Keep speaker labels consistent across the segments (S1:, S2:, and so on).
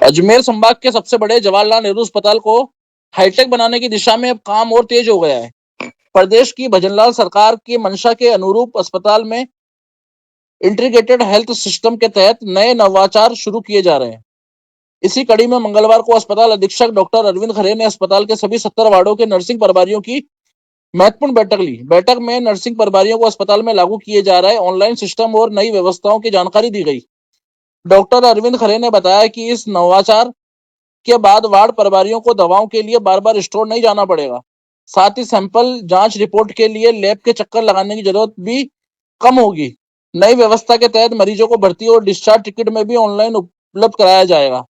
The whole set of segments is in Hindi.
S1: अजमेर संभाग के सबसे बड़े जवाहरलाल नेहरू अस्पताल को हाईटेक बनाने की दिशा में अब काम और तेज हो गया है। प्रदेश की भजनलाल सरकार की मंशा के अनुरूप अस्पताल में इंटीग्रेटेड हेल्थ सिस्टम के तहत नए नवाचार शुरू किए जा रहे हैं। इसी कड़ी में मंगलवार को अस्पताल अधीक्षक डॉक्टर अरविंद खरे ने अस्पताल के सभी 70 वार्डों के नर्सिंग प्रभारियों की महत्वपूर्ण बैठक ली। बैठक में नर्सिंग प्रभारियों को अस्पताल में लागू किए जा रहे ऑनलाइन सिस्टम और नई व्यवस्थाओं की जानकारी दी गई। डॉक्टर अरविंद खरे ने बताया कि इस नवाचार के बाद वार्ड प्रभारियों को दवाओं के लिए बार बार स्टोर नहीं जाना पड़ेगा। साथ ही सैंपल जांच रिपोर्ट के लिए लैब के चक्कर लगाने की जरूरत भी कम होगी। नई व्यवस्था के तहत मरीजों को भर्ती और डिस्चार्ज टिकट में भी ऑनलाइन उपलब्ध कराया जाएगा।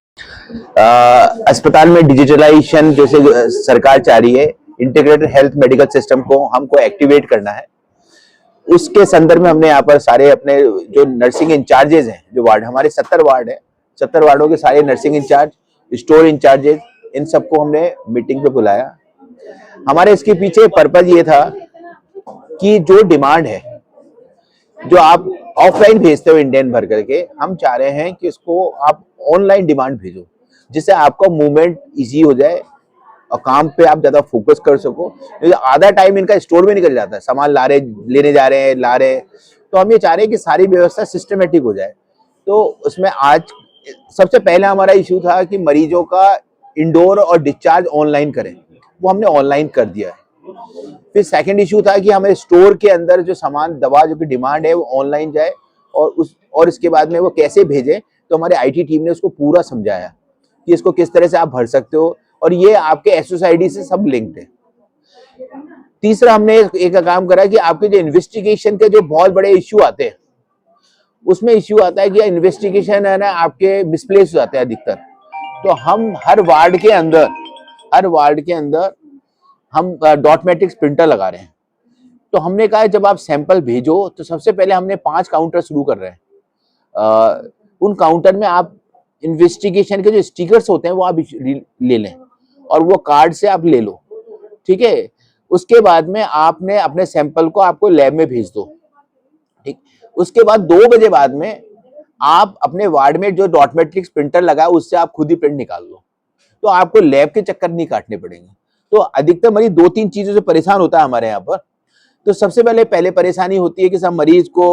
S2: अस्पताल में डिजिटलाइजेशन जैसे सरकार चाह रही है, इंटीग्रेटेड हेल्थ मेडिकल सिस्टम को हमको एक्टिवेट करना है। उसके संदर्भ में हमने यहाँ पर सारे अपने जो नर्सिंग इंचार्जेज हैं, जो वार्ड हमारे 70 वार्ड है, 70 वार्डों के सारे नर्सिंग इंचार्ज, स्टोर इंचार्जेज, इन सबको हमने मीटिंग पे बुलाया। हमारे इसके पीछे पर्पज ये था कि जो डिमांड है, जो आप ऑफलाइन भेजते हो इंडियन भर करके, हम चाह रहे हैं कि इसको आप ऑनलाइन डिमांड भेजो, जिससे आपका मूवमेंट इजी हो जाए और काम पे आप ज्यादा फोकस कर सको। आधा टाइम इनका स्टोर में निकल जाता है, सामान ला रहे, लेने जा रहे हैं, ला रहे। तो हम ये चाह रहे हैं कि सारी व्यवस्था सिस्टमेटिक हो जाए। तो उसमें आज सबसे पहले हमारा इश्यू था कि मरीजों का इंडोर और डिस्चार्ज ऑनलाइन करें, वो हमने ऑनलाइन कर दिया है। फिर सेकंड इश्यू था कि हमें स्टोर के अंदर जो सामान दवा जो की डिमांड है वो ऑनलाइन जाए और इसके बाद में वो कैसे भेजें। तो हमारे आईटी टीम ने उसको पूरा समझाया कि इसको किस तरह से आप भर सकते हो और ये आपके एसओसाईडी से सब लिंक्ड है। तीसरा हमने एक काम करा कि आपके जो इन्वेस्टिगेशन के जो बहुत बड़े इश्यू आते हैं, उसमें इश्यू आता है कि इन्वेस्टिगेशन है ना आपके मिसप्लेस हो जाते हैं अधिकतर। तो हम हर वार्ड के अंदर हम डॉटमेटिक्स प्रिंटर लगा रहे हैं। तो हमने कहा जब आप सैंपल भेजो तो सबसे पहले हमने 5 काउंटर शुरू कर रहे हैं। उन काउंटर में आप इन्वेस्टिगेशन के जो स्टिकर्स होते हैं वो आप ले लें और वो कार्ड से आप ले लो, ठीक है। उसके बाद में आपने अपने सैंपल को आपको लैब में भेज दो, ठीक। उसके बाद 2 बजे बाद में आप अपने वार्ड में जो डॉटमेट्रिक्स प्रिंटर लगा है उससे आप खुद ही प्रिंट निकाल लो, तो आपको लैब के चक्कर नहीं काटने पड़ेंगे। तो अधिकतर मरीज 2-3 चीजों से परेशान होता है हमारे यहाँ पर। तो सबसे पहले परेशानी होती है कि सब मरीज को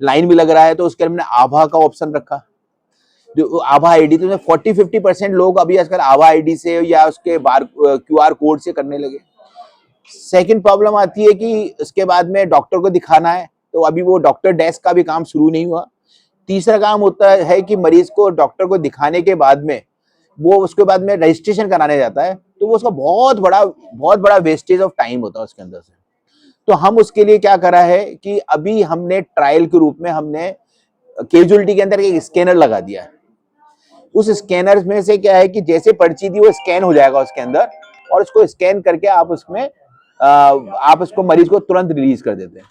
S2: लाइन में लग रहा है, तो उसके लिए हमने आभा का ऑप्शन रखा, जो आभा आईडी। तो 40-50% लोग अभी आजकल आभा आईडी से या उसके क्यूआर कोड से करने लगे। सेकंड प्रॉब्लम आती है कि उसके बाद में डॉक्टर को दिखाना है, तो अभी वो डॉक्टर डेस्क का भी काम शुरू नहीं हुआ। तीसरा काम होता है कि मरीज को डॉक्टर को दिखाने के बाद में वो उसके बाद में रजिस्ट्रेशन कराने जाता है, तो वो उसका बहुत बड़ा वेस्टेज ऑफ टाइम होता है उसके अंदर से। तो हम उसके लिए क्या करा है कि अभी हमने ट्रायल के रूप में हमने कैजुअलिटी के अंदर एक स्कैनर लगा दिया है। उस स्कैनर में से क्या है कि जैसे पर्ची दी वो स्कैन हो जाएगा उसके अंदर, और उसको स्कैन करके आप उसको मरीज को तुरंत रिलीज कर देते हैं।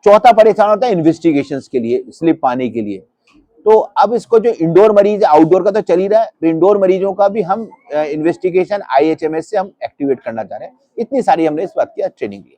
S2: चौथा परेशान होता है इन्वेस्टिगेशंस के लिए, स्लिप पाने के लिए। तो अब इसको जो इंडोर मरीज आउटडोर का तो चल ही रहा है, तो इंडोर मरीजों का भी हम इन्वेस्टिगेशन IHMS से हम एक्टिवेट करना चाह रहे हैं। इतनी सारी हमने इस बात की ट्रेनिंग ली।